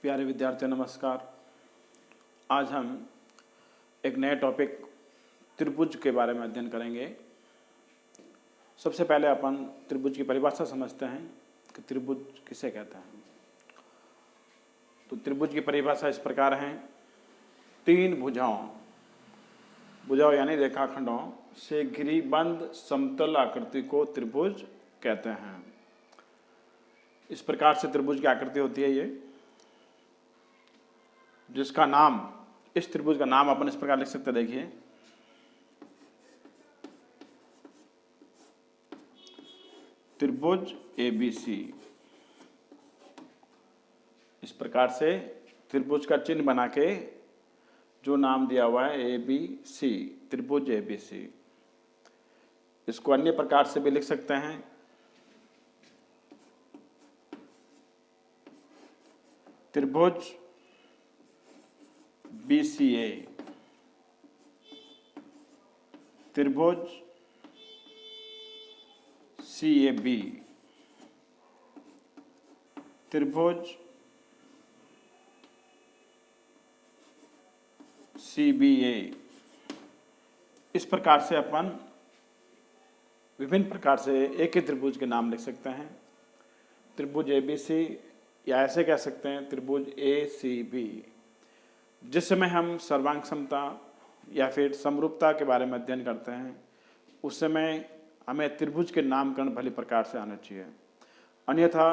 प्यारे विद्यार्थियों नमस्कार। आज हम एक नए टॉपिक त्रिभुज के बारे में अध्ययन करेंगे। सबसे पहले अपन त्रिभुज की परिभाषा समझते हैं कि त्रिभुज किसे कहते हैं। तो त्रिभुज की परिभाषा इस प्रकार है: तीन भुजाओं यानी रेखाखंडों से घिरी बंद समतल आकृति को त्रिभुज कहते हैं। इस प्रकार से त्रिभुज की आकृति होती है ये, जिसका नाम, इस त्रिभुज का नाम अपन इस प्रकार लिख सकते हैं। देखिए, त्रिभुज ABC। इस प्रकार से त्रिभुज का चिन्ह बना के जो नाम दिया हुआ है ABC, त्रिभुज ABC। इसको अन्य प्रकार से भी लिख सकते हैं, त्रिभुज BCA, त्रिभुज CAB, त्रिभुज CBA। इस प्रकार से अपन विभिन्न प्रकार से एक ही त्रिभुज के नाम लिख सकते हैं। त्रिभुज ABC, या ऐसे कह सकते हैं त्रिभुज ACB। जिस समय हम सर्वांग समता या फिर समरूपता के बारे में अध्ययन करते हैं, उस समय हमें त्रिभुज के नामकरण भली प्रकार से आना चाहिए। अन्यथा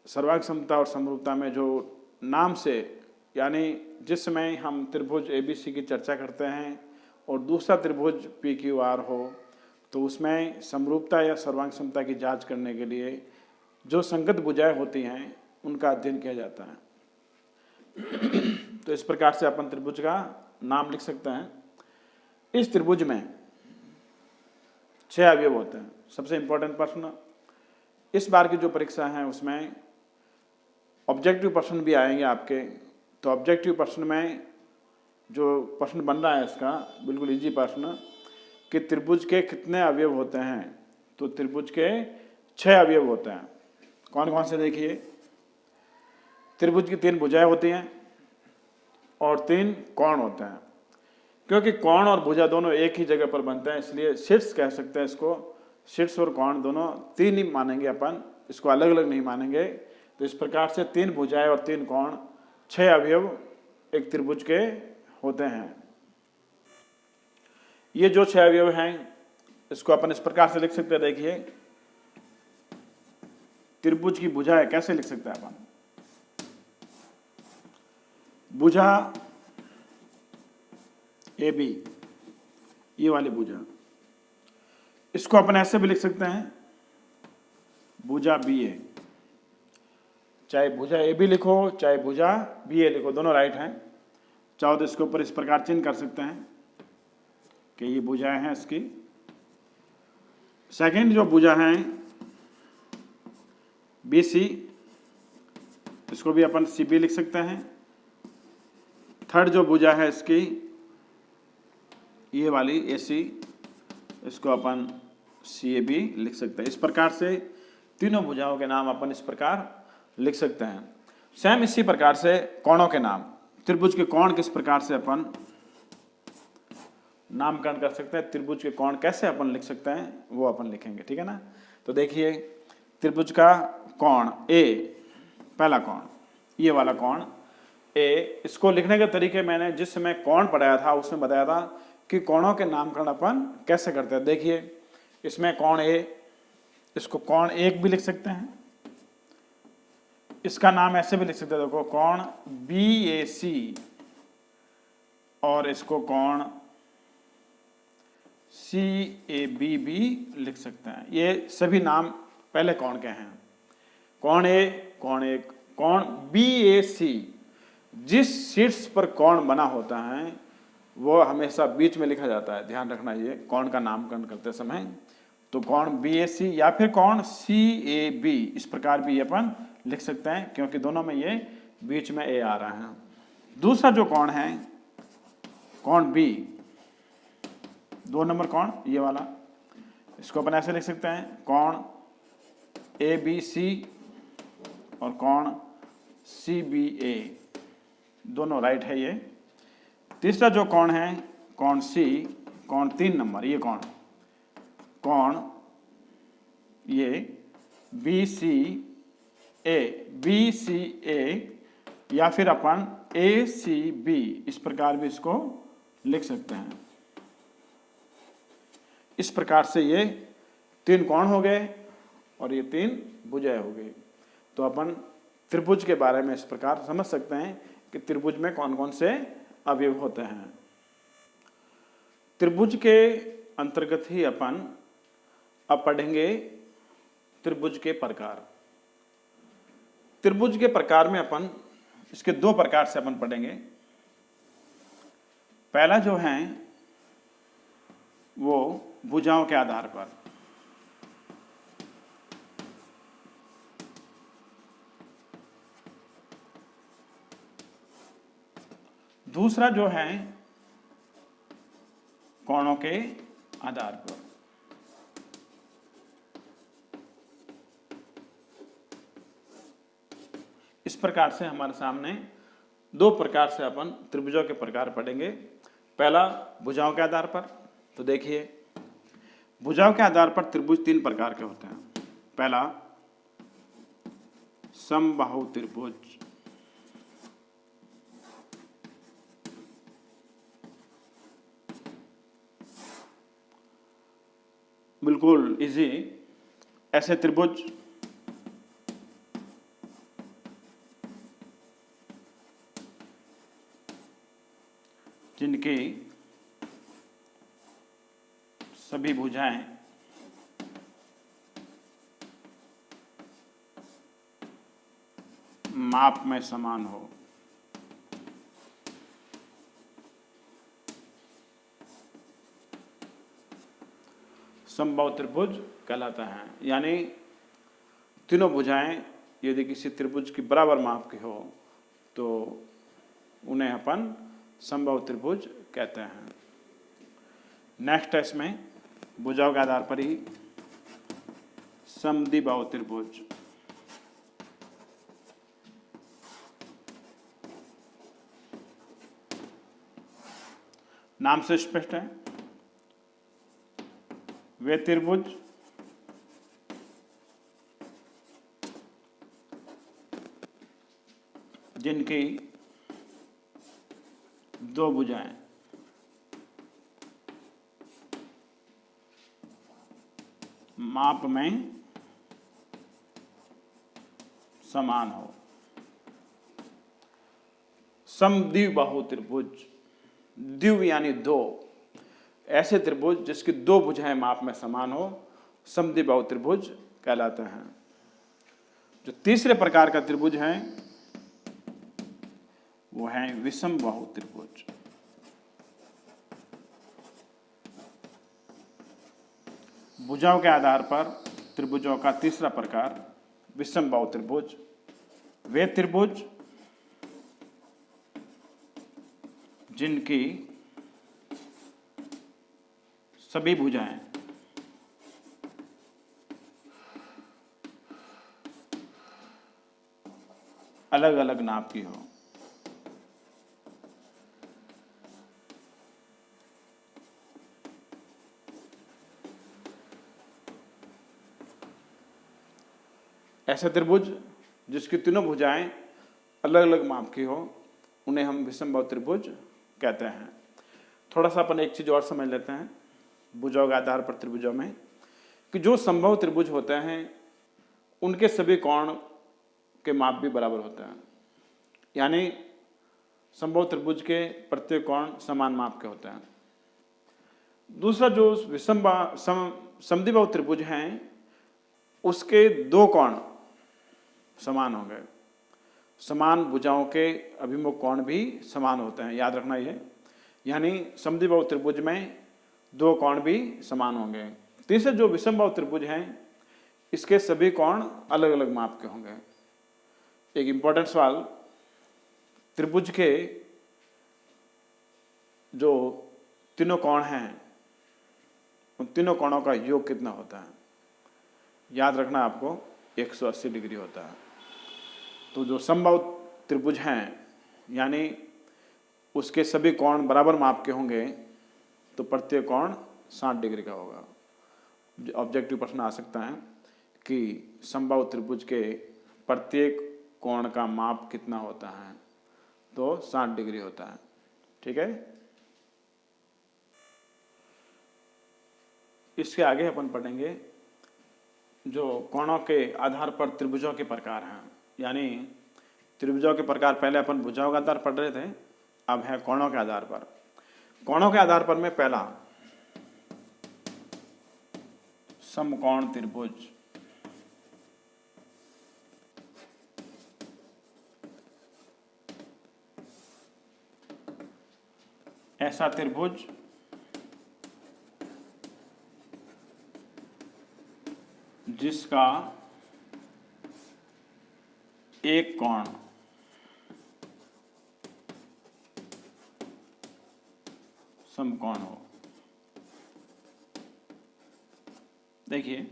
सर्वांग समता और समरूपता में जो नाम से, यानी जिस समय हम त्रिभुज ABC की चर्चा करते हैं और दूसरा त्रिभुज PQR हो, तो उसमें समरूपता या सर्वांग समता की जांच करने के लिए जो संगत भुजाएं होती हैं उनका अध्ययन किया जाता है। तो इस प्रकार से अपन त्रिभुज का नाम लिख सकते हैं। इस त्रिभुज में 6 अवयव होते हैं। सबसे इंपॉर्टेंट प्रश्न इस बार की जो परीक्षा है उसमें ऑब्जेक्टिव प्रश्न भी आएंगे आपके। तो ऑब्जेक्टिव प्रश्न में जो प्रश्न बन रहा है इसका बिल्कुल इजी प्रश्न कि त्रिभुज के कितने अवयव होते हैं। तो त्रिभुज के 6 अवयव होते हैं। कौन कौन से देखिए, त्रिभुज की 3 भुजाएं होती हैं और 3 कोण होते हैं। क्योंकि कोण और भुजा दोनों एक ही जगह पर बनते हैं, इसलिए शीर्ष कह सकते हैं इसको। शीर्ष और कोण दोनों 3 ही मानेंगे अपन, इसको अलग अलग नहीं मानेंगे। तो इस प्रकार से 3 भुजाएं और 3 कोण, 6 अवयव एक त्रिभुज के होते हैं। ये जो 6 अवयव हैं इसको अपन इस प्रकार से लिख सकते हैं। देखिए, त्रिभुज की भुजाएं कैसे लिख सकते हैं अपन। भुजा AB, ये वाली भुजा, इसको अपन ऐसे भी लिख सकते हैं, भुजा BA। चाहे भुजा AB लिखो चाहे भुजा BA लिखो, दोनों राइट हैं। चाहो तो इसके ऊपर इस प्रकार चिन्ह कर सकते हैं कि ये भुजाएं हैं इसकी। सेकंड जो भुजा है BC, इसको भी अपन CB लिख सकते हैं। थर्ड जो भुजा है इसकी ये वाली AC, इसको अपन CAB लिख सकते हैं। इस प्रकार से तीनों भुजाओं के नाम अपन इस प्रकार लिख सकते हैं। सेम इसी प्रकार से कोणों के नाम, त्रिभुज के कोण किस प्रकार से अपन नामकरण कर सकते हैं, त्रिभुज के कोण कैसे अपन लिख सकते हैं, वो अपन लिखेंगे। ठीक है ना। तो देखिए, त्रिभुज का कोण A, पहला कोण, ये वाला कोण A, इसको लिखने के तरीके मैंने जिस समय कोण पढ़ाया था उसमें बताया था कि कोणों के नामकरण अपन कैसे करते हैं। देखिए, इसमें कोण A, इसको कोण 1 भी लिख सकते हैं। इसका नाम ऐसे भी लिख सकते हैं, देखो, कोण BAC, और इसको कोण CAB भी लिख सकते हैं। ये सभी नाम पहले कोण के हैं। कोण A, कोण 1, कोण BAC। जिस शीर्ष पर कोण बना होता है वो हमेशा बीच में लिखा जाता है, ध्यान रखना ये कोण का नामकरण करते समय। तो कोण BAC या फिर कोण CAB, इस प्रकार भी अपन लिख सकते हैं, क्योंकि दोनों में ये बीच में A आ रहा है। दूसरा जो कोण है कोण B, 2 नंबर कोण ये वाला, इसको अपन ऐसे लिख सकते हैं, कोण ABC और कोण CBA, दोनों राइट है ये। तीसरा जो कोण है कोण C, कोण 3 नंबर, ये कोण ये BCA या फिर अपन ACB, इस प्रकार भी इसको लिख सकते हैं। इस प्रकार से ये 3 कोण हो गए और ये 3 भुजाएं हो गई। तो अपन त्रिभुज के बारे में इस प्रकार समझ सकते हैं कि त्रिभुज में कौन कौन से अवयव होते हैं। त्रिभुज के अंतर्गत ही अपन अब पढ़ेंगे त्रिभुज के प्रकार। त्रिभुज के प्रकार में अपन इसके 2 प्रकार से अपन पढ़ेंगे। पहला जो है वो भुजाओं के आधार पर, दूसरा जो है कोणों के आधार पर। इस प्रकार से हमारे सामने 2 प्रकार से अपन त्रिभुजों के प्रकार पढ़ेंगे। पहला भुजाओं के आधार पर। तो देखिए, भुजाओं के आधार पर त्रिभुज 3 प्रकार के होते हैं। पहला समबाहु त्रिभुज, बिल्कुल इजी। ऐसे त्रिभुज जिनकी सभी भुजाएं माप में समान हो। समबाहु त्रिभुज कहलाता है। यानी तीनों भुजाएं यदि किसी त्रिभुज की बराबर माप की हो तो उन्हें अपन समबाहु त्रिभुज कहते हैं। नेक्स्ट है इसमें भुजाओं के आधार पर ही समद्विबाहु त्रिभुज। नाम से स्पष्ट है, वे त्रिभुज जिनकी 2 भुजाएं माप में समान हो। समद्विबाहु त्रिभुज, द्विव यानी 2, ऐसे त्रिभुज जिसकी 2 भुजाएं माप में समान हो समद्विबाहु त्रिभुज कहलाते हैं। जो तीसरे प्रकार का त्रिभुज है वो है विषमबाहु त्रिभुज। भुजाओं के आधार पर त्रिभुजों का तीसरा प्रकार विषमबाहु त्रिभुज। वे त्रिभुज जिनकी सभी भुजाएं अलग अलग नाप की हो। ऐसे त्रिभुज जिसकी तीनों भुजाएं अलग अलग माप की हो उन्हें हम विषमबाहु त्रिभुज कहते हैं। थोड़ा सा अपन एक चीज और समझ लेते हैं भुजाओं के आधार पर त्रिभुजों में, कि जो समबाहु त्रिभुज होते हैं उनके सभी कोण के माप भी बराबर होते हैं। यानी समबाहु त्रिभुज के प्रत्येक कोण समान माप के होते हैं। दूसरा जो समद्विबाहु त्रिभुज हैं उसके 2 कोण समान होंगे। समान भुजाओं के अभिमुख कोण भी समान होते हैं, याद रखना ये। यानी समद्विबाहु त्रिभुज में 2 कोण भी समान होंगे। तीसरे जो विषमबाहु त्रिभुज हैं इसके सभी कोण अलग अलग माप के होंगे। एक इंपॉर्टेंट सवाल, त्रिभुज के जो तीनों कोण हैं उन तीनों कोणों का योग कितना होता है? याद रखना आपको 180 डिग्री होता है। तो जो समबाहु त्रिभुज हैं यानी उसके सभी कोण बराबर माप के होंगे तो प्रत्येक कोण 60 डिग्री का होगा। ऑब्जेक्टिव प्रश्न आ सकता है कि समबाहु त्रिभुज के प्रत्येक कोण का माप कितना होता है, तो 60 डिग्री होता है। ठीक है, इसके आगे अपन पढ़ेंगे जो कोणों के आधार पर त्रिभुजों के प्रकार हैं, यानी त्रिभुजों के प्रकार पहले अपन भुजाओं के आधार पढ़ रहे थे, अब है कोणों के आधार पर। कोणों के आधार पर में पहला समकोण त्रिभुज। ऐसा त्रिभुज जिसका एक कोण समकोण हो। देखिए,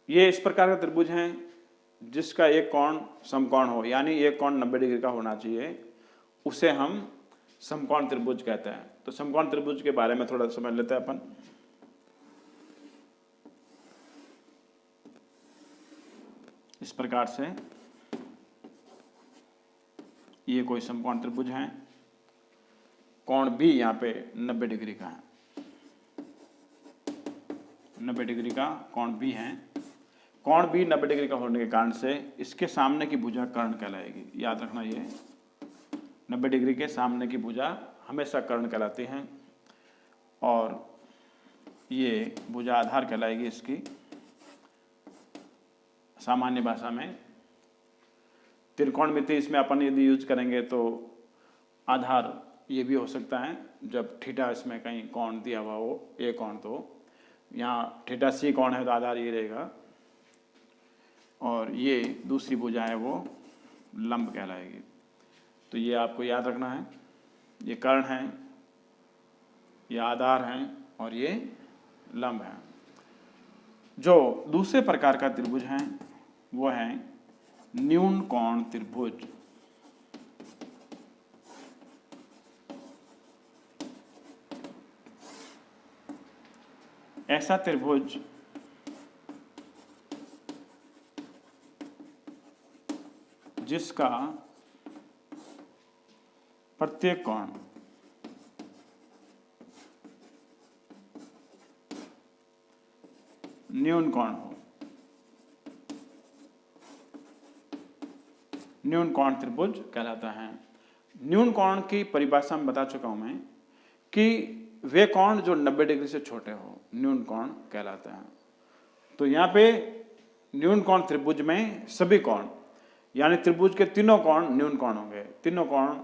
ये इस प्रकार का त्रिभुज है जिसका एक कोण समकोण हो, यानी एक कोण 90 डिग्री का होना चाहिए, उसे हम समकोण त्रिभुज कहते हैं। तो समकोण त्रिभुज के बारे में थोड़ा समझ लेते हैं अपन। इस प्रकार से ये कोई समकोण त्रिभुज है, कोण भी यहाँ पे 90 डिग्री का है, 90 डिग्री का कोण भी है। कोण भी 90 डिग्री का होने के कारण से इसके सामने की भुजा कर्ण कहलाएगी। याद रखना, ये 90 डिग्री के सामने की भुजा हमेशा कर्ण कहलाती है और ये भुजा आधार कहलाएगी इसकी। सामान्य भाषा में त्रिकोणमिति इसमें अपन यदि यूज करेंगे तो आधार ये भी हो सकता है, जब थीटा इसमें कहीं कोण दिया हुआ हो ए कोण, तो यहाँ थीटा सी कोण है तो आधार ये रहेगा, और ये दूसरी भुजा है वो लंब कहलाएगी। तो ये आपको याद रखना है, ये कर्ण है, ये आधार है और ये लंब है। जो दूसरे प्रकार का त्रिभुज है वो है न्यून कोण त्रिभुज। ऐसा त्रिभुज जिसका प्रत्येक कोण न्यून कोण हो। न्यून कोण त्रिभुज कहलाता है। न्यून कोण की परिभाषा में बता चुका हूं मैं कि वे कोण जो 90 डिग्री से छोटे हो न्यून कोण कहलाता है। तो यहाँ पे न्यून कोण त्रिभुज में सभी कोण यानी त्रिभुज के तीनों कोण न्यून कोण होंगे, तीनों कोण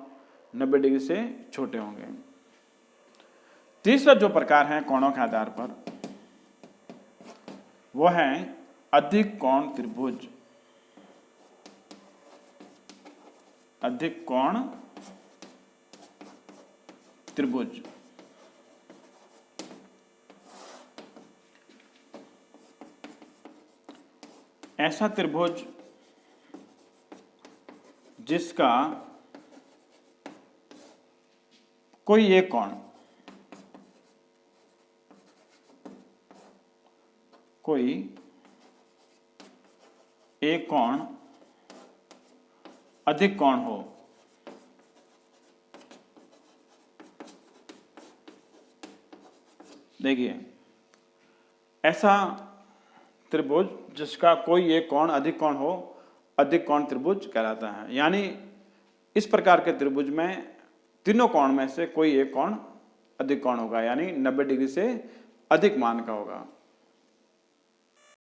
90 डिग्री से छोटे होंगे। तीसरा जो प्रकार है कोणों के आधार पर वो है अधिक कोण त्रिभुज। अधिक कोण त्रिभुज ऐसा त्रिभुज जिसका कोई एक कोण एक कोण अधिक कोण हो। देखिए, ऐसा त्रिभुज जिसका कोई एक कोण अधिक कोण हो अधिक कोण त्रिभुज कहलाता है। यानी इस प्रकार के त्रिभुज में तीनों कोण में से कोई एक कोण अधिक कोण होगा, यानी 90 डिग्री से अधिक मान का होगा।